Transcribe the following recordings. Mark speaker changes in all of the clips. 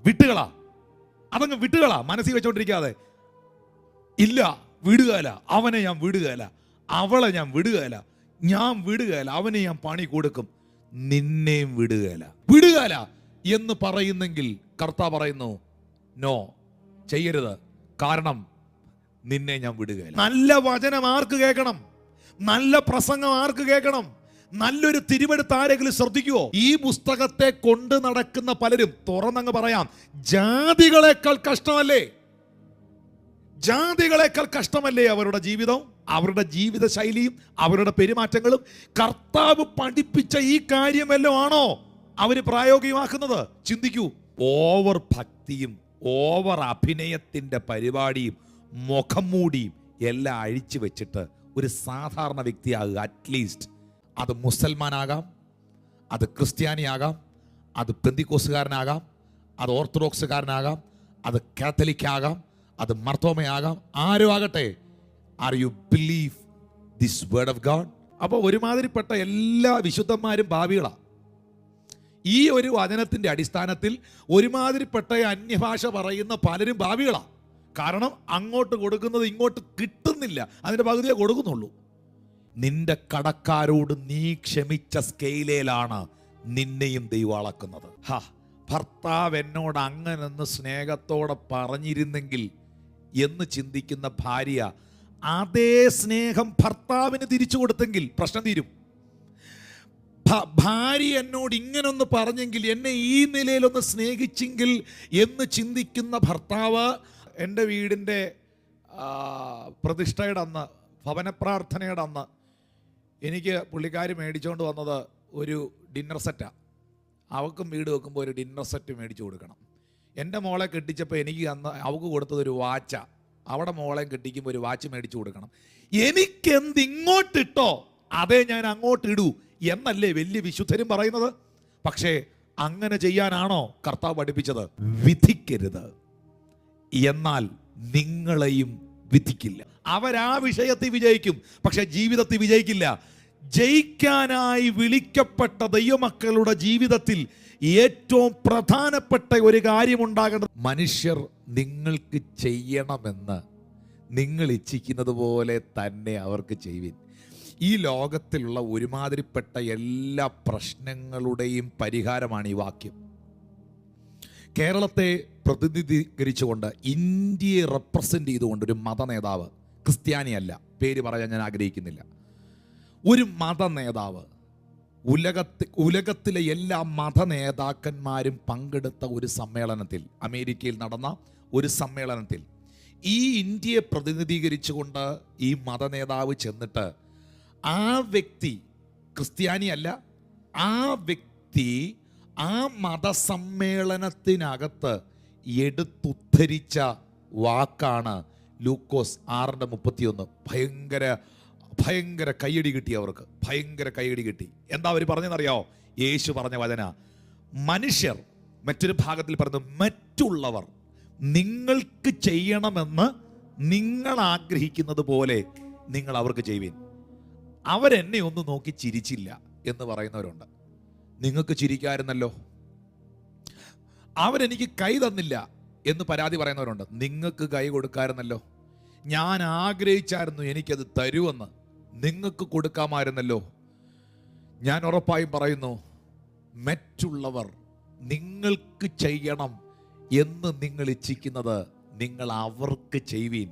Speaker 1: വിട്ടുകളാ, അതങ്ങ് വിട്ടുകളാ, മനസ്സിൽ വെച്ചോണ്ടിരിക്കാതെ. ഇല്ല, വിടുകയില്ല, അവനെ ഞാൻ വിടുകയില്ല, അവളെ ഞാൻ വിടുകയില്ല, ഞാൻ വിടുകയില്ല, അവനെ ഞാൻ പണി കൊടുക്കും, നിന്നെയും വിടുകയില്ല. വിടുകയില്ല എന്ന് പറയുന്നെങ്കിൽ കർത്താവ് പറയുന്നു, നോ, ചെയ്യരുത്, കാരണം നിന്നെ ഞാൻ വിടുകയില്ല. നല്ല വചനം ആർക്ക് കേൾക്കണം? നല്ല പ്രസംഗം ആർക്ക് കേൾക്കണം? നല്ലൊരു തിരുവെടുത്ത് ആരെങ്കിലും ശ്രദ്ധിക്കുവോ? ഈ പുസ്തകത്തെ കൊണ്ട് നടക്കുന്ന പലരും, തുറന്നങ്ങ് പറയാം, ജാതികളെക്കാൾ കഷ്ടമല്ലേ? ജാതികളെക്കാൾ കഷ്ടമല്ലേ അവരുടെ ജീവിതം, അവരുടെ ജീവിത ശൈലിയും അവരുടെ പെരുമാറ്റങ്ങളും? കർത്താവ് പഠിപ്പിച്ച ഈ കാര്യമെല്ലാം ആണോ അവര് പ്രായോഗികമാക്കുന്നത്? ചിന്തിക്കൂ. ഓവർ ഭക്തിയും ഓവർ അഭിനയത്തിന്റെ പരിപാടിയും മുഖം മൂടിയും എല്ലാം അഴിച്ചു വെച്ചിട്ട് ഒരു സാധാരണ വ്യക്തിയാകുക. അറ്റ്ലീസ്റ്റ് അത് മുസൽമാനാകാം, അത് ക്രിസ്ത്യാനിയാകാം, അത് പെന്തിക്കോസുകാരനാകാം, അത് ഓർത്തഡോക്സുകാരനാകാം, അത് കാത്തലിക് ആകാം, അത് മർത്തോമയാകാം, ആരോ ആകട്ടെ. Are you believe this word of God? അപ്പോൾ ഒരുമാതിരിപ്പെട്ട എല്ലാ വിശുദ്ധന്മാരും ഭാവികളാണ്. ഈ ഒരു വചനത്തിന്റെ അടിസ്ഥാനത്തിൽ ഒരുമാതിരിപ്പെട്ട അന്യഭാഷ പറയുന്ന പലരും ഭാവികളാണ്. കാരണം അങ്ങോട്ട് കൊടുക്കുന്നത് ഇങ്ങോട്ട് കിട്ടുന്നില്ല, അതിന്റെ പകുതിയെ കൊടുക്കുന്നുള്ളൂ. നിന്റെ കടക്കാരോട് നീ ക്ഷമിച്ച സ്കെയിലാണ് നിന്നെയും ദൈവം അളക്കുന്നത്. ഭർത്താവ് എന്നോട് അങ്ങനെന്ന് സ്നേഹത്തോടെ പറഞ്ഞിരുന്നെങ്കിൽ എന്ന് ചിന്തിക്കുന്ന ഭാര്യ അതേ സ്നേഹം ഭർത്താവിന് തിരിച്ചു കൊടുത്തെങ്കിൽ പ്രശ്നം തീരും. ഭാര്യ എന്നോട് ഇങ്ങനൊന്ന് പറഞ്ഞെങ്കിൽ, എന്നെ ഈ നിലയിലൊന്ന് സ്നേഹിച്ചെങ്കിൽ എന്ന് ചിന്തിക്കുന്ന ഭർത്താവ്, എൻ്റെ വീടിൻ്റെ പ്രതിഷ്ഠയുടെ അന്ന്, ഭവന പ്രാർത്ഥനയുടെ അന്ന് എനിക്ക് പുള്ളിക്കാരി മേടിച്ചുകൊണ്ട് വന്നത് ഒരു ഡിന്നർ സെറ്റാണ്. അവൾക്കും വീട് വെക്കുമ്പോൾ ഒരു ഡിന്നർ സെറ്റ് മേടിച്ചു കൊടുക്കണം. എൻ്റെ മോളെ കെട്ടിച്ചപ്പോൾ എനിക്ക് അന്ന് അവൾക്ക് കൊടുത്തതൊരു വാച്ചാണ്. അവിടെ മോളെ കെട്ടിക്കുമ്പോൾ ഒരു വാച്ച് മേടിച്ചു കൊടുക്കണം. എനിക്കെന്ത് ഇങ്ങോട്ടിട്ടോ അതേ ഞാൻ അങ്ങോട്ട് ഇടൂ എന്നല്ലേ വലിയ വിശുദ്ധരും പറയുന്നത്. പക്ഷേ അങ്ങനെ ചെയ്യാനാണോ കർത്താവ് പഠിപ്പിച്ചത്? വിധിക്കരുത്, എന്നാൽ നിങ്ങളെയും വിധിക്കില്ല. അവരാ വിഷയത്തിൽ വിജയിക്കും, പക്ഷെ ജീവിതത്തിൽ വിജയിക്കില്ല. ജയിക്കാനായി വിളിക്കപ്പെട്ട ദൈവമക്കളുടെ ജീവിതത്തിൽ ഏറ്റവും പ്രധാനപ്പെട്ട ഒരു കാര്യമുണ്ടാകേണ്ടത്, മനുഷ്യർ നിങ്ങൾക്ക് ചെയ്യണമെന്ന് നിങ്ങൾ ഇച്ഛിക്കുന്നത് പോലെ തന്നെ അവർക്ക് ചെയ്യുവിൻ. ഈ ലോകത്തിലുള്ള ഒരുമാതിരിപ്പെട്ട എല്ലാ പ്രശ്നങ്ങളുടെയും പരിഹാരമാണ് ഈ വാക്യം. കേരളത്തെ പ്രതിനിധീകരിച്ചുകൊണ്ട്, ഇന്ത്യയെ റെപ്രസെന്റ് ചെയ്തുകൊണ്ട് ഒരു മത നേതാവ്, ക്രിസ്ത്യാനിയല്ല, പേര് പറയാൻ ഞാൻ ആഗ്രഹിക്കുന്നില്ല, ഒരു മത നേതാവ്, ഉലകത്തിലെ എല്ലാ മത നേതാക്കന്മാരും പങ്കെടുത്ത ഒരു സമ്മേളനത്തിൽ, അമേരിക്കയിൽ നടന്ന ഒരു സമ്മേളനത്തിൽ ഈ ഇന്ത്യയെ പ്രതിനിധീകരിച്ചുകൊണ്ട് ഈ മത നേതാവ് ചെന്നിട്ട്, ആ വ്യക്തി ക്രിസ്ത്യാനിയല്ല, ആ വ്യക്തി ആ മതസമ്മേളനത്തിനകത്ത് എടുത്തുദ്ധരിച്ച വാക്കാണ് ലൂക്കോസ് 6:31. ഭയങ്കര കയ്യടി കിട്ടി അവർക്ക്, ഭയങ്കര കയ്യടി കിട്ടി. എന്താ അവർ പറഞ്ഞതെന്നറിയാമോ? യേശു പറഞ്ഞ വചന, മനുഷ്യർ, മറ്റൊരു ഭാഗത്തിൽ പറയുന്നത്, മറ്റുള്ളവർ നിങ്ങൾക്ക് ചെയ്യണമെന്ന് നിങ്ങൾ ആഗ്രഹിക്കുന്നത് പോലെ നിങ്ങൾ അവർക്ക് ചെയ്യുവിൻ. അവരെന്നെ ഒന്ന് നോക്കി ചിരിച്ചില്ല എന്ന് പറയുന്നവരുണ്ട്. നിങ്ങൾക്ക് ചിരിക്കാമായിരുന്നല്ലോ. അവരെനിക്ക് കൈ തന്നില്ല എന്ന് പരാതി പറയുന്നവരുണ്ട്. നിങ്ങൾക്ക് കൈ കൊടുക്കാമായിരുന്നല്ലോ. ഞാൻ ആഗ്രഹിച്ചായിരുന്നു എനിക്കത് തരുമെന്ന്, നിങ്ങൾക്ക് കൊടുക്കാമായിരുന്നല്ലോ. ഞാൻ ഉറപ്പായും പറയുന്നു, മറ്റുള്ളവർ നിങ്ങൾക്ക് ചെയ്യണം എന്ന് നിങ്ങൾ ഇച്ഛിക്കുന്നത് നിങ്ങൾ അവർക്ക് ചെയ്യുവീൻ.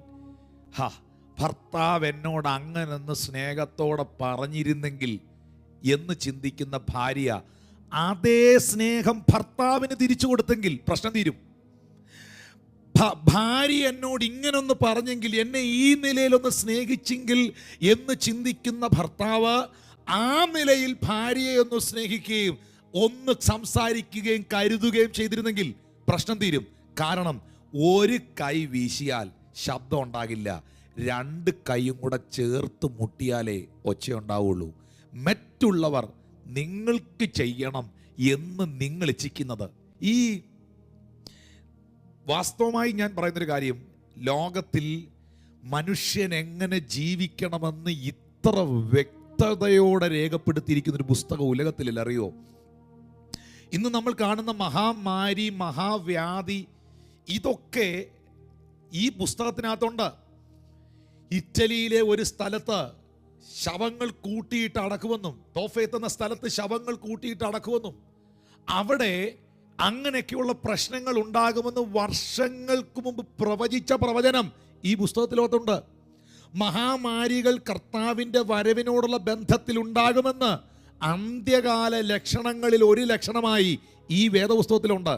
Speaker 1: ഭർത്താവ് എന്നോട് അങ്ങനെന്ന് സ്നേഹത്തോടെ പറഞ്ഞിരുന്നെങ്കിൽ എന്ന് ചിന്തിക്കുന്ന ഭാര്യ അതേ സ്നേഹം ഭർത്താവിന് തിരിച്ചു കൊടുത്തെങ്കിൽ പ്രശ്നം തീരും. ഭാര്യ എന്നോട് ഇങ്ങനൊന്ന് പറഞ്ഞെങ്കിൽ, എന്നെ ഈ നിലയിലൊന്ന് സ്നേഹിച്ചെങ്കിൽ എന്ന് ചിന്തിക്കുന്ന ഭർത്താവ് ആ നിലയിൽ ഭാര്യയെ ഒന്ന് സ്നേഹിക്കുകയും ഒന്ന് സംസാരിക്കുകയും കരുതുകയും ചെയ്തിരുന്നെങ്കിൽ പ്രശ്നം തീരും. കാരണം ഒരു കൈ വീശിയാൽ ശബ്ദം ഉണ്ടാകില്ല, രണ്ട് കൈയും കൂടെ ചേർത്ത് മുട്ടിയാലേ ഒച്ചയുണ്ടാവുള്ളൂ. മറ്റുള്ളവർ നിങ്ങൾക്ക് ചെയ്യണം എന്ന് നിങ്ങൾ ഇച്ഛിക്കുന്നത്, ഈ വാസ്തവമായി ഞാൻ പറയുന്നൊരു കാര്യം, ലോകത്തിൽ മനുഷ്യൻ എങ്ങനെ ജീവിക്കണമെന്ന് ഇത്ര വ്യക്തതയോടെ രേഖപ്പെടുത്തിയിരിക്കുന്നൊരു പുസ്തകം ഉലകത്തിലില്ല, അറിയോ? ഇന്ന് നമ്മൾ കാണുന്ന മഹാമാരി, മഹാവ്യാധി, ഇതൊക്കെ ഈ പുസ്തകത്തിനകത്തുണ്ട്. ഇറ്റലിയിലെ ഒരു സ്ഥലത്ത് ശവങ്ങൾ കൂട്ടിയിട്ട് അടക്കുമെന്നും, തോഫേത്ത് എന്ന സ്ഥലത്ത് ശവങ്ങൾ കൂട്ടിയിട്ട് അടക്കുമെന്നും, അവിടെ അങ്ങനെയൊക്കെയുള്ള പ്രശ്നങ്ങൾ ഉണ്ടാകുമെന്ന് വർഷങ്ങൾക്ക് മുമ്പ് പ്രവചിച്ച പ്രവചനം ഈ പുസ്തകത്തിലോട്ടുണ്ട്. മഹാമാരികൾ കർത്താവിൻ്റെ വരവിനോടുള്ള ബന്ധത്തിലുണ്ടാകുമെന്ന് അന്ത്യകാല ലക്ഷണങ്ങളിൽ ഒരു ലക്ഷണമായി ഈ വേദപുസ്തകത്തിലുണ്ട്.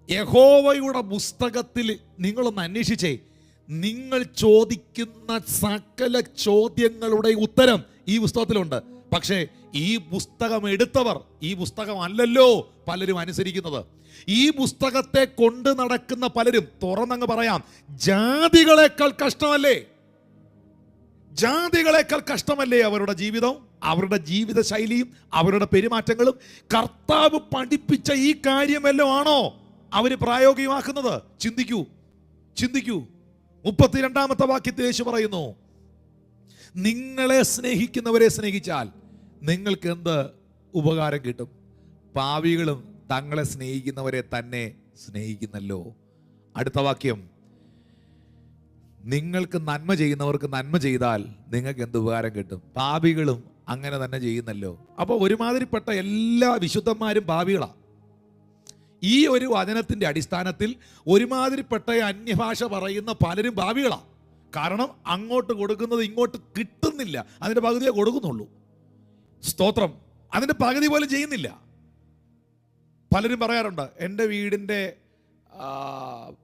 Speaker 1: യഹോവയുടെ പുസ്തകത്തിൽ നിങ്ങളൊന്ന് അന്വേഷിച്ചേ, നിങ്ങൾ ചോദിക്കുന്ന സകല ചോദ്യങ്ങളുടെ ഉത്തരം ഈ പുസ്തകത്തിലുണ്ട്. പക്ഷേ ഈ പുസ്തകം എടുത്തവർ ഈ പുസ്തകമല്ലല്ലോ പലരും അനുസരിക്കുന്നത്. ഈ പുസ്തകത്തെ കൊണ്ട് നടക്കുന്ന പലരും, തുറന്നങ്ങ് പറയാം, ജാതികളെക്കാൾ കഷ്ടമല്ലേ, ജാതികളെക്കാൾ കഷ്ടമല്ലേ അവരുടെ ജീവിതം, അവരുടെ ജീവിത ശൈലിയും അവരുടെ പെരുമാറ്റങ്ങളും. കർത്താവ് പഠിപ്പിച്ച ഈ കാര്യമല്ലോ ആണോ അവർ പ്രായോഗികമാക്കുന്നത്? ചിന്തിക്കൂ, ചിന്തിക്കൂ. 32-ാമത്തെ വാക്യത്തിൽ യേശു പറയുന്നു, നിങ്ങളെ സ്നേഹിക്കുന്നവരെ സ്നേഹിച്ചാൽ നിങ്ങൾക്ക് എന്ത് ഉപകാരം കിട്ടും? പാപികളും തങ്ങളെ സ്നേഹിക്കുന്നവരെ തന്നെ സ്നേഹിക്കുന്നല്ലോ. അടുത്ത വാക്യം, നിങ്ങൾക്ക് നന്മ ചെയ്യുന്നവർക്ക് നന്മ ചെയ്താൽ നിങ്ങൾക്ക് എന്ത് ഉപകാരം കിട്ടും? പാപികളും അങ്ങനെ തന്നെ ചെയ്യുന്നല്ലോ. അപ്പോൾ ഒരുമാതിരിപ്പെട്ട എല്ലാ വിശുദ്ധന്മാരും പാപികളാണ്. ഈ ഒരു വചനത്തിൻ്റെ അടിസ്ഥാനത്തിൽ ഒരുമാതിരിപ്പെട്ട അന്യഭാഷ പറയുന്ന പലരും പാപികളാണ്. കാരണം അങ്ങോട്ട് കൊടുക്കുന്നത് ഇങ്ങോട്ട് കിട്ടുന്നില്ല, അതിൻ്റെ പകുതിയെ കൊടുക്കുന്നുള്ളൂ. സ്തോത്രം, അതിൻ്റെ പകുതി പോലും ചെയ്യുന്നില്ല. പലരും പറയാറുണ്ട്, എൻ്റെ വീടിൻ്റെ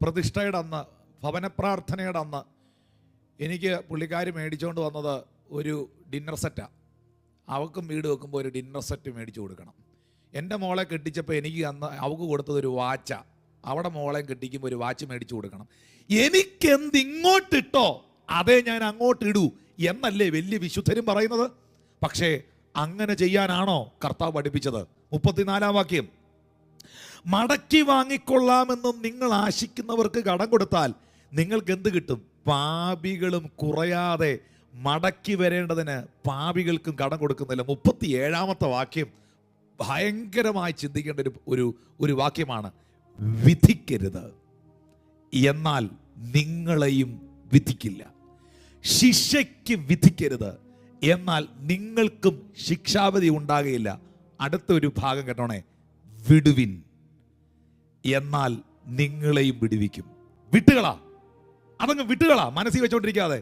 Speaker 1: പ്രതിഷ്ഠയുടെ അന്ന്, ഭവന പ്രാർത്ഥനയുടെ അന്ന് എനിക്ക് പുള്ളിക്കാരി മേടിച്ചുകൊണ്ട് വന്നത് ഒരു ഡിന്നർ സെറ്റാണ്. അവൾക്കും വീട് വെക്കുമ്പോൾ ഒരു ഡിന്നർ സെറ്റ് മേടിച്ചു കൊടുക്കണം. എൻ്റെ മോളെ കെട്ടിച്ചപ്പോൾ എനിക്ക് അന്ന് അവൾക്ക് കൊടുത്തതൊരു വാച്ചാണ്. അവിടെ മോളെ കെട്ടിക്കുമ്പോൾ ഒരു വാച്ച് മേടിച്ചു കൊടുക്കണം. എനിക്കെന്ത് ഇങ്ങോട്ടിട്ടോ അതേ ഞാൻ അങ്ങോട്ട് ഇടൂ എന്നല്ലേ വലിയ വിശുദ്ധരും പറയുന്നത്. പക്ഷേ അങ്ങനെ ചെയ്യാനാണോ കർത്താവ് പഠിപ്പിച്ചത്? 34-ാം വാക്യം, മടക്കി വാങ്ങിക്കൊള്ളാമെന്നും നിങ്ങൾ ആശിക്കുന്നവർക്ക് കടം കൊടുത്താൽ നിങ്ങൾക്ക് എന്ത് കിട്ടും? പാപികളും കുറയാതെ മടക്കി വരേണ്ടതിന് പാപികൾക്കും കടം കൊടുക്കുന്നില്ല. 37-ാമത്തെ വാക്യം ഭയങ്കരമായി ചിന്തിക്കേണ്ട ഒരു വാക്യമാണ്. വിധിക്കരുത്, എന്നാൽ നിങ്ങളെയും വിധിക്കില്ല. ശിക്ഷയ്ക്ക് വിധിക്കരുത്, എന്നാൽ നിങ്ങൾക്കും ശിക്ഷാവിധി ഉണ്ടാകുകയില്ല. അടുത്തൊരു ഭാഗം കേട്ടോണേ, വിടുവിൻ, എന്നാൽ നിങ്ങളെയും വിടുവിക്കും. വിട്ടുകളാ, അതങ്ങ് വിട്ടുകളാ, മനസ്സിൽ വെച്ചോണ്ടിരിക്കാതെ.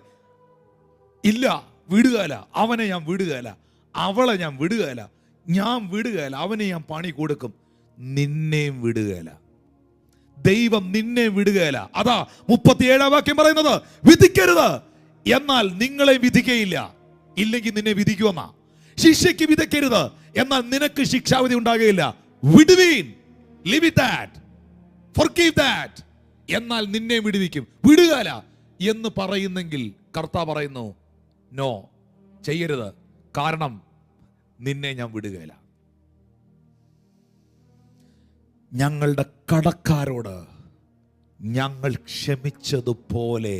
Speaker 1: ഇല്ല, വിടുകയില്ല, അവനെ ഞാൻ വിടുകയില്ല, അവളെ ഞാൻ വിടുകയില്ല, ഞാൻ വിടുകയില്ല, അവനെ ഞാൻ പണി കൊടുക്കും. നിന്നെയും വിടുകയില്ല, ദൈവം നിന്നെ വിടുകയില്ല. അതാ 37-ാം വാക്യം പറയുന്നത്, വിധിക്കരുത്, എന്നാൽ നിങ്ങളെ വിധിക്കയില്ല, ഇല്ലെങ്കിൽ നിന്നെ വിധിക്കുമെന്നാ. ശിക്ഷയ്ക്ക് വിധിക്കരുത്, എന്നാൽ നിനക്ക് ശിക്ഷാവിധി ഉണ്ടാകുകയില്ല. വിടുവീൻ, live with that, forgive that, എന്നാൽ നിന്നെ വിടുവിക്കും. വിടുകയില്ല എന്ന് പറയുന്നെങ്കിൽ കർത്താവ് പറയുന്നു, നോ, ചെയ്യരുത്, കാരണം നിന്നെ ഞാൻ വിടുകയില്ല. ഞങ്ങളുടെ കടക്കാരോട് ഞങ്ങൾ ക്ഷമിച്ചതുപോലെ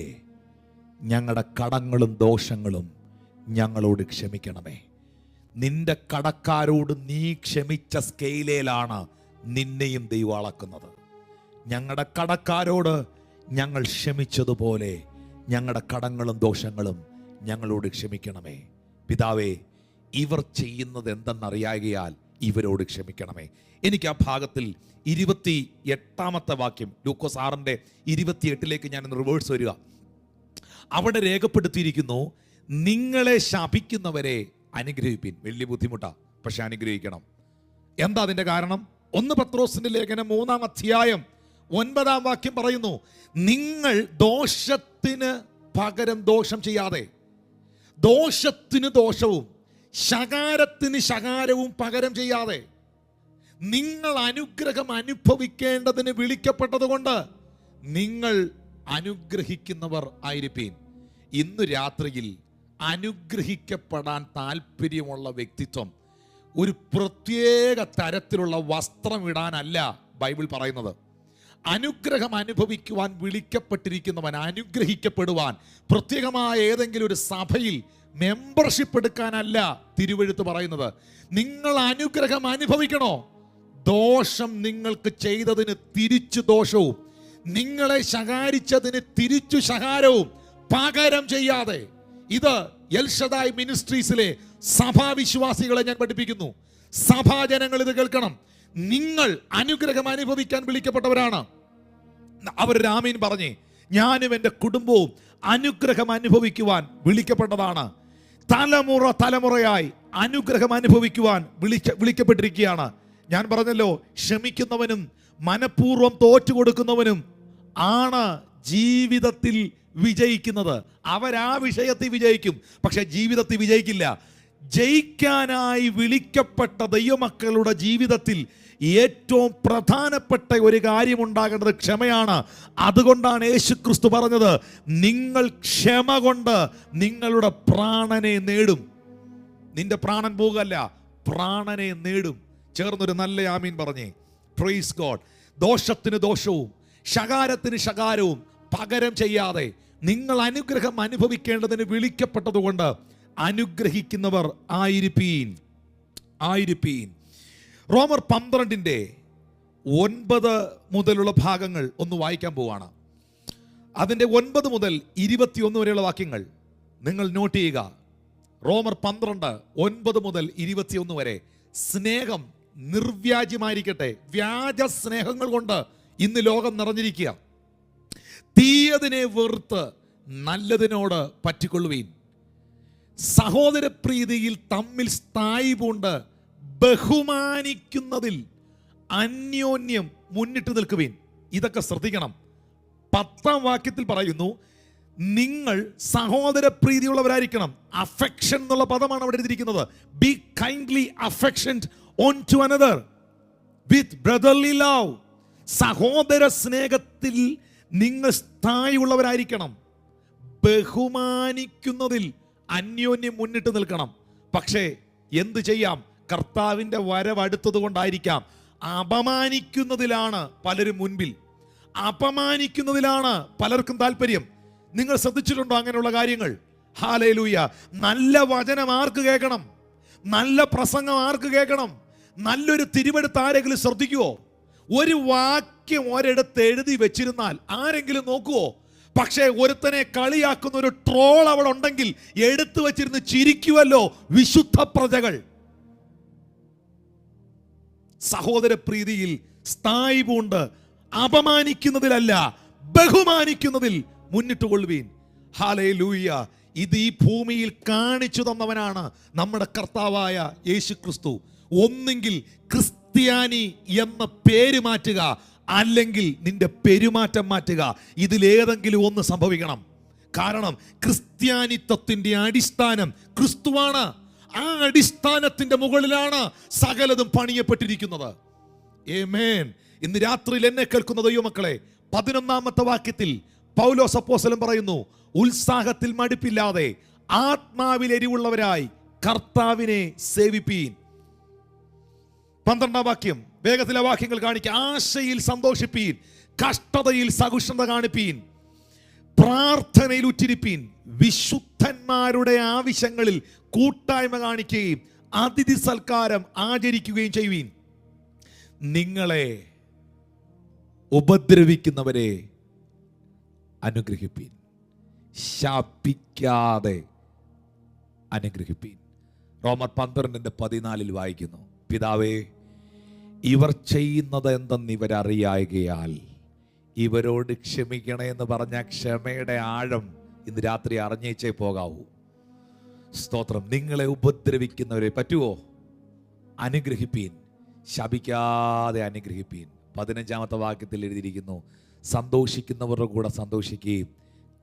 Speaker 1: ഞങ്ങളുടെ കടങ്ങളും ദോഷങ്ങളും ഞങ്ങളോട് ക്ഷമിക്കണമേ. നിന്റെ കടക്കാരോട് നീ ക്ഷമിച്ച സ്കെയിലാണ് നിന്നെയും ദൈവം അളക്കുന്നത്. ഞങ്ങളുടെ കടക്കാരോട് ഞങ്ങൾ ക്ഷമിച്ചതുപോലെ ഞങ്ങളുടെ കടങ്ങളും ദോഷങ്ങളും ഞങ്ങളോട് ക്ഷമിക്കണമേ. പിതാവേ, ഇവർ ചെയ്യുന്നത് എന്തെന്നറിയാകയാൽ ഇവരോട് ക്ഷമിക്കണമേ. എനിക്ക് ആ ഭാഗത്തിൽ 28-ാമത്തെ വാക്യം, ലൂക്കോസ് 6-ന്റെ 28 ഞാൻ റിവേഴ്സ് വരിക. അവിടെ രേഖപ്പെടുത്തിയിരിക്കുന്നു, നിങ്ങളെ ശപിക്കുന്നവരെ അനുഗ്രഹിപ്പിൻ. വലിയ ബുദ്ധിമുട്ടാ, പക്ഷെ അനുഗ്രഹിക്കണം. എന്താ അതിന്റെ കാരണം? 1 പത്രോസിന്റെ ലേഖനം 3-ാം അധ്യായം 9-ാം വാക്യം പറയുന്നു, നിങ്ങൾ ദോഷത്തിന് പകരം ദോഷം ചെയ്യാതെ, ദോഷത്തിന് ദോഷവും ശകാരത്തിന് ശകാരവും പകരം ചെയ്യാതെ, നിങ്ങൾ അനുഗ്രഹം അനുഭവിക്കേണ്ടതിന് വിളിക്കപ്പെട്ടത് കൊണ്ട് നിങ്ങൾ അനുഗ്രഹിക്കുന്നവർ ആയിരിപ്പീൻ. ഇന്ന് രാത്രിയിൽ അനുഗ്രഹിക്കപ്പെടാൻ താല്പര്യമുള്ള വ്യക്തിത്വം ഒരു പ്രത്യേക തരത്തിലുള്ള വസ്ത്രം ഇടാനല്ല ബൈബിൾ പറയുന്നത്. അനുഗ്രഹം അനുഭവിക്കുവാൻ വിളിക്കപ്പെട്ടിരിക്കുന്നവൻ, അനുഗ്രഹിക്കപ്പെടുവാൻ പ്രത്യേകമായ ഏതെങ്കിലും ഒരു സഭയിൽ മെമ്പർഷിപ്പ് എടുക്കാനല്ല തിരുവെഴുത്ത് പറയുന്നത്. നിങ്ങൾ അനുഗ്രഹം അനുഭവിക്കണോ? ദോഷം നിങ്ങൾക്ക് ചെയ്തതിന് തിരിച്ചു ദോഷവും, നിങ്ങളെ ശകാരിച്ചതിന് തിരിച്ചു ശകാരവും പകരം ചെയ്യാതെ. ഇത് എൽഷദായ് മിനിസ്ട്രീസിലെ സഭാവിശ്വാസികളെ ഞാൻ പഠിപ്പിക്കുന്നു. സഭാജനങ്ങൾ ഇത് കേൾക്കണം. നിങ്ങൾ അനുഗ്രഹം അനുഭവിക്കാൻ വിളിക്കപ്പെട്ടവരാണ്. അവരൊരു ആമീൻ പറഞ്ഞേ. ഞാനും എൻ്റെ കുടുംബവും അനുഗ്രഹം അനുഭവിക്കുവാൻ വിളിക്കപ്പെട്ടതാണ്. തലമുറ തലമുറയായി അനുഗ്രഹം അനുഭവിക്കുവാൻ വിളിക്കപ്പെട്ടിരിക്കുകയാണ്. ഞാൻ പറഞ്ഞല്ലോ, ക്ഷമിക്കുന്നവനും മനഃപൂർവ്വം തോറ്റുകൊടുക്കുന്നവനും ആണ് ജീവിതത്തിൽ വിജയിക്കുന്നത്. അവരാ വിഷയത്തിൽ വിജയിക്കും, പക്ഷെ ജീവിതത്തിൽ വിജയിക്കില്ല. ജയിക്കാനായി വിളിക്കപ്പെട്ട ദൈവമക്കളുടെ ജീവിതത്തിൽ ഏറ്റവും പ്രധാനപ്പെട്ട ഒരു കാര്യം ഉണ്ടാകേണ്ടത് ക്ഷമയാണ്. അതുകൊണ്ടാണ് യേശു ക്രിസ്തു പറഞ്ഞത്, നിങ്ങൾ ക്ഷമ കൊണ്ട് നിങ്ങളുടെ പ്രാണനെ നേടും. നിന്റെ പ്രാണൻ പോകുകയല്ല, പ്രാണനെ നേടും. ചേർന്നൊരു നല്ല ആമീൻ പറഞ്ഞേ. Praise God. ദോഷത്തിന് ദോഷവും ശകാരത്തിന് ശകാരവും പകരം ചെയ്യാതെ നിങ്ങൾ അനുഗ്രഹം അനുഭവിക്കേണ്ടതിന് വിളിക്കപ്പെട്ടതുകൊണ്ട് അനുഗ്രഹിക്കുന്നവർ ആയിരിപ്പീൻ. റോമർ 12:9 മുതലുള്ള ഭാഗങ്ങൾ ഒന്ന് വായിക്കാൻ പോവാണ്. അതിൻ്റെ 9 മുതൽ 21 വരെയുള്ള വാക്യങ്ങൾ നിങ്ങൾ നോട്ട് ചെയ്യുക. റോമർ 12:9 മുതൽ 21 വരെ. സ്നേഹം നിർവ്യാജ്യമായിരിക്കട്ടെ. വ്യാജ സ്നേഹങ്ങൾ കൊണ്ട് ഇന്ന് ലോകം നിറഞ്ഞിരിക്കുക. തീയതിനെ വെറുത്ത് നല്ലതിനോട് പറ്റിക്കൊള്ളുവീൻ. സഹോദരപ്രീതിയിൽ തമ്മിൽ സ്ഥായി പൂണ്ട് ബഹുമാനിക്കുന്നതിൽ അന്യോന്യം മുന്നിട്ട് നിൽക്കുവീൻ. ഇതൊക്കെ ശ്രദ്ധിക്കണം. 10ാം വാക്യത്തിൽ പറയുന്നു, നിങ്ങൾ സഹോദരപ്രീതിയുള്ളവരായിരിക്കണം. അഫെക്ഷൻ എന്നുള്ള പദമാണ് അവിടെ എഴുതിയിരിക്കുന്നത്. Be kindly affectioned one to another with brotherly love. സഹോദര സ്നേഹത്തിൽ നിങ്ങൾ സ്ഥായിയുള്ളവരായിരിക്കണം. ബഹുമാനിക്കുന്നതിൽ അന്യോന്യം മുന്നിട്ട് നിൽക്കണം. പക്ഷേ എന്ത് ചെയ്യാം? കർത്താവിൻ്റെ വരവടുത്തത് കൊണ്ടായിരിക്കാം അപമാനിക്കുന്നതിലാണ് പലരും മുൻപിൽ. അപമാനിക്കുന്നതിലാണ് പലർക്കും താല്പര്യം. നിങ്ങൾ ശ്രദ്ധിച്ചിട്ടുണ്ടോ അങ്ങനെയുള്ള കാര്യങ്ങൾ? ഹല്ലേലൂയ. നല്ല വചനം ആർക്ക് കേൾക്കണം? നല്ല പ്രസംഗം ആർക്ക് കേൾക്കണം? നല്ലൊരു തിരുവെടുത്ത് ആരെങ്കിലും ശ്രദ്ധിക്കുവോ? ഒരു വാക്യം ഒരിടത്ത് എഴുതി വെച്ചിരുന്നാൽ ആരെങ്കിലും നോക്കുവോ? പക്ഷേ ഒരുത്തനെ കളിയാക്കുന്ന ഒരു ട്രോൾ അവിടെ ഉണ്ടെങ്കിൽ എടുത്തു വച്ചിരുന്ന് ചിരിക്കുവല്ലോ വിശുദ്ധ പ്രജകൾ. സഹോദരപ്രീതിയിൽ സ്ഥായി പൂണ്ട് അപമാനിക്കുന്നതിലല്ല ബഹുമാനിക്കുന്നതിൽ മുന്നിട്ട് കൊള്ളുവീൻ. ഹല്ലേലൂയ. ഇത് ഈ ഭൂമിയിൽ കാണിച്ചു തന്നവനാണ് നമ്മുടെ കർത്താവായ യേശു ക്രിസ്തു. ഒന്നെങ്കിൽ ക്രിസ്ത്യാനി എന്ന പേര് മാറ്റുക, അല്ലെങ്കിൽ നിന്റെ പെരുമാറ്റം മാറ്റുക. ഇതിലേതെങ്കിലും ഒന്ന് സംഭവിക്കണം. കാരണം ക്രിസ്ത്യാനിത്വത്തിന്റെ അടിസ്ഥാനം ക്രിസ്തുവാണ്. ആ അടിസ്ഥാനത്തിന്റെ മുകളിലാണ് സകലതും പണിയപ്പെട്ടിരിക്കുന്നത്. ആമേൻ. ഇന്ന് രാത്രിയിൽ എന്നെ കേൾക്കുന്ന ദൈവമക്കളെ, 11ാമത്തെ വാക്യത്തിൽ പൗലോസ് അപ്പോസ്തലൻ പറയുന്നു, ഉത്സാഹത്തിൽ മടുപ്പില്ലാതെ ആത്മാവിൽ എരിവുള്ളവരായി കർത്താവിനെ സേവിപ്പീൻ. 12ാം വാക്യം, വേഗത്തിലെ വാക്യങ്ങൾ കാണിക്കുക. ആശയിൽ സന്തോഷിപ്പീൻ, കഷ്ടതയിൽ സഹിഷ്ണുത കാണിപ്പീൻ, പ്രാർത്ഥനയിൽ ഉറ്റിരിപ്പീൻ, വിശുദ്ധന്മാരുടെ ആവശ്യങ്ങളിൽ കൂട്ടായ്മ കാണിക്കുകയും അതിഥി സൽക്കാരം ആചരിക്കുകയും ചെയ്യുവീൻ. നിങ്ങളെ ഉപദ്രവിക്കുന്നവരെ അനുഗ്രഹിപ്പീൻ, ശാപിക്കാതെ അനുഗ്രഹിപ്പീൻ. റോമർ 12:14 വായിക്കുന്നു, പിതാവേ, ഇവർ ചെയ്യുന്നത് എന്തെന്ന് ഇവരറിയായകയാൽ ഇവരോട് ക്ഷമിക്കണേ എന്ന് പറഞ്ഞ ക്ഷമയുടെ ആഴം ഇന്ന് രാത്രി അറിഞ്ഞേച്ചേ പോകാവൂ. സ്തോത്രം. നിങ്ങളെ ഉപദ്രവിക്കുന്നവരെ പറ്റുമോ? അനുഗ്രഹിപ്പീൻ, ശപിക്കാതെ അനുഗ്രഹിപ്പീൻ. 15ാമത്തെ വാക്യത്തിൽ എഴുതിയിരിക്കുന്നു, സന്തോഷിക്കുന്നവരുടെ കൂടെ സന്തോഷിക്കുകയും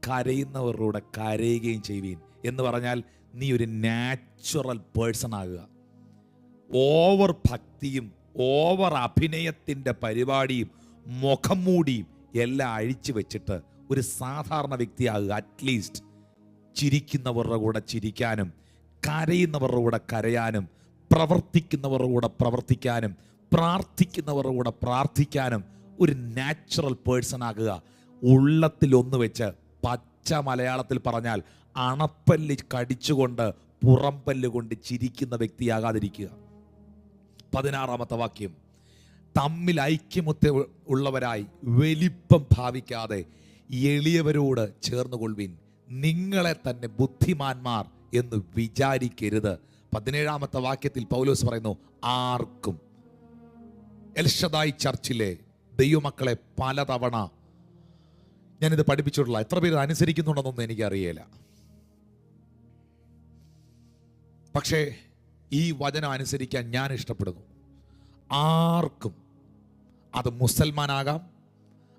Speaker 1: കരയുന്നവരുടെ കൂടെ കരയുകയും ചെയ്യുവീൻ. എന്ന് പറഞ്ഞാൽ നീ ഒരു നാച്ചുറൽ പേഴ്സൺ ആകുക. ഓവർ ഭക്തിയും ഓവർ അഭിനയത്തിൻ്റെ പരിപാടിയും മുഖം മൂടിയും എല്ലാം അഴിച്ചു വെച്ചിട്ട് ഒരു സാധാരണ വ്യക്തിയാകുക. അറ്റ്ലീസ്റ്റ് ചിരിക്കുന്നവരുടെ കൂടെ ചിരിക്കാനും കരയുന്നവരുടെ കൂടെ കരയാനും പ്രവർത്തിക്കുന്നവരുടെ കൂടെ പ്രവർത്തിക്കാനും പ്രാർത്ഥിക്കുന്നവരുടെ കൂടെ പ്രാർത്ഥിക്കാനും ഒരു നാച്ചുറൽ പേഴ്സൺ ആകുക. ഉള്ളത്തിൽ ഒന്ന് വെച്ച് പച്ച മലയാളത്തിൽ പറഞ്ഞാൽ അണപ്പല്ല് കടിച്ചുകൊണ്ട് പുറംപല്ല് കൊണ്ട് ചിരിക്കുന്ന വ്യക്തിയാകാതിരിക്കുക. 16ാമത്തെ വാക്യം, തമ്മിൽ ഐക്യമൊത്ത ഉള്ളവരായി വലിപ്പം ഭാവിക്കാതെ എളിയവരോട് ചേർന്നുകൊള്ളുവിൻ. നിങ്ങളെ തന്നെ ബുദ്ധിമാന്മാർ എന്ന് വിചാരിക്കരുത്. 17-ാമത്തെ വാക്യത്തിൽ പൗലോസ് പറയുന്നു, ആർക്കും. എൽഷദായ് ചർച്ചിലെ ദൈവമക്കളെ പലതവണ ഞാനിത് പഠിപ്പിച്ചിട്ടുള്ള, എത്ര പേര് അനുസരിക്കുന്നുണ്ടെന്നൊന്നും എനിക്കറിയില്ല. പക്ഷേ ഈ വചനം അനുസരിക്കാൻ ഞാൻ ഇഷ്ടപ്പെടുന്നു. ആർക്കും, അത് മുസൽമാനാകാം,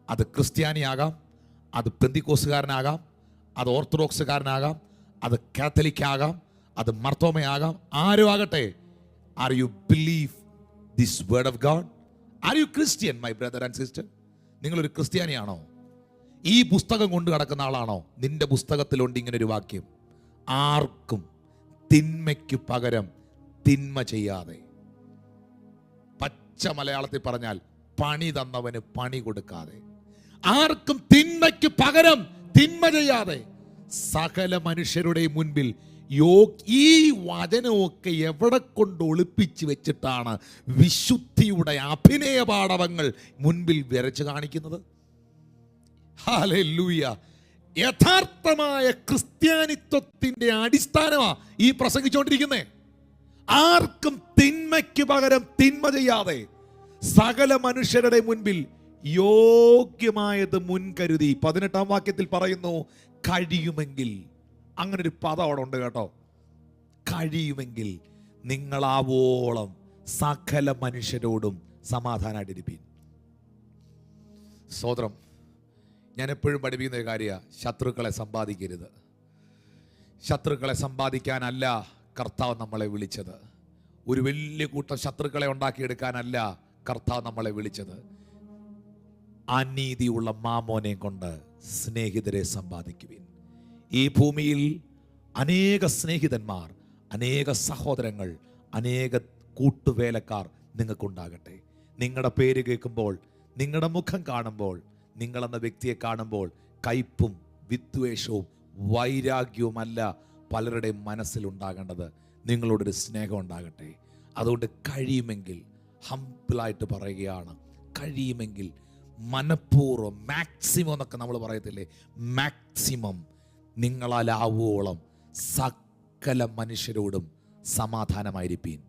Speaker 1: അത് ക്രിസ്ത്യാനിയാകാം, അത് പെന്തിക്കോസുകാരനാകാം, അത് ഓർത്തഡോക്സുകാരനാകാം, അത് കാത്തലിക് ആകാം, അത് മർത്തോമയാകാം, ആരും ആകട്ടെ. Are you believe this word of God? Are you Christian my brother and sister? നിങ്ങളൊരു ക്രിസ്ത്യാനിയാണോ? ഈ പുസ്തകം കൊണ്ട് കിടക്കുന്ന ആളാണോ? നിന്റെ പുസ്തകത്തിലുണ്ട് ഇങ്ങനെ ഒരു വാക്യം, ആർക്കും തിന്മയ്ക്ക് പകരം തിന്മ ചെയ്യാതെ. പച്ച മലയാളത്തിൽ പറഞ്ഞാൽ പണി തന്നവന് പണി കൊടുക്കാതെ, ആർക്കും തിന്മയ്ക്ക് പകരം തിന്മ ചെയ്യാതെ, സകല മനുഷ്യരുടെ മുൻപിൽ ഈ വചനമൊക്കെ എവിടെ കൊണ്ട് ഒളിപ്പിച്ച് വെച്ചിട്ടാണ് വിശുദ്ധിയുടെ അഭിനയ പാടവങ്ങൾ മുൻപിൽ വരച്ചു കാണിക്കുന്നത്? ഹല്ലേലൂയ! യഥാർത്ഥമായ ക്രിസ്ത്യാനിത്വത്തിന്റെ അടിസ്ഥാനമാണ് ഈ പ്രസംഗിച്ചുകൊണ്ടിരിക്കുന്നത്. ആർക്കും തിന്മയ്ക്ക് പകരം തിന്മ ചെയ്യാതെ, സകല മനുഷ്യരുടെ മുൻപിൽ യോഗ്യമായത് മുൻകരുതി. 18-ാം വാക്യത്തിൽ പറയുന്നു, കഴിയുമെങ്കിൽ. അങ്ങനെ ഒരു പദം അവിടെ ഉണ്ട് കേട്ടോ. കഴിയുമെങ്കിൽ നിങ്ങളാവോളം സകല മനുഷ്യരോടും സമാധാനമായിട്ടിരിപ്പീൻ. സ്തോത്രം. ഞാൻ എപ്പോഴും പഠിപ്പിക്കുന്ന ഒരു കാര്യമാണ്, ശത്രുക്കളെ സമ്പാദിക്കരുത്. ശത്രുക്കളെ സമ്പാദിക്കാനല്ല കർത്താവ് നമ്മളെ വിളിച്ചത്. ഒരു വലിയ കൂട്ടം ശത്രുക്കളെ ഉണ്ടാക്കിയെടുക്കാനല്ല കർത്താവ് നമ്മളെ വിളിച്ചത്. അനീതിയുള്ള മാമോനെ കൊണ്ട് സ്നേഹിതരെ സമ്പാദിക്കുവിൻ. ഈ ഭൂമിയിൽ അനേക സ്നേഹിതന്മാർ, അനേക സഹോദരങ്ങൾ, അനേക കൂട്ടുവേലക്കാർ നിങ്ങൾക്കുണ്ടാകട്ടെ. നിങ്ങളുടെ പേര് കേൾക്കുമ്പോൾ, നിങ്ങളുടെ മുഖം കാണുമ്പോൾ, നിങ്ങളെന്ന വ്യക്തിയെ കാണുമ്പോൾ കയ്പും വിദ്വേഷവും വൈരാഗ്യവുമല്ല പലരുടെയും മനസ്സിലുണ്ടാകേണ്ടത്. നിങ്ങളോടൊരു സ്നേഹം ഉണ്ടാകട്ടെ. അതുകൊണ്ട് കഴിയുമെങ്കിൽ, ഹംബിളായിട്ട് പറയുകയാണ്, കഴിയുമെങ്കിൽ മനഃപൂർവ്വം, മാക്സിമം എന്നൊക്കെ നമ്മൾ പറയത്തില്ലേ, മാക്സിമം നിങ്ങളാലാവോളം സകല മനുഷ്യരോടും സമാധാനമായിരിപ്പീൻ.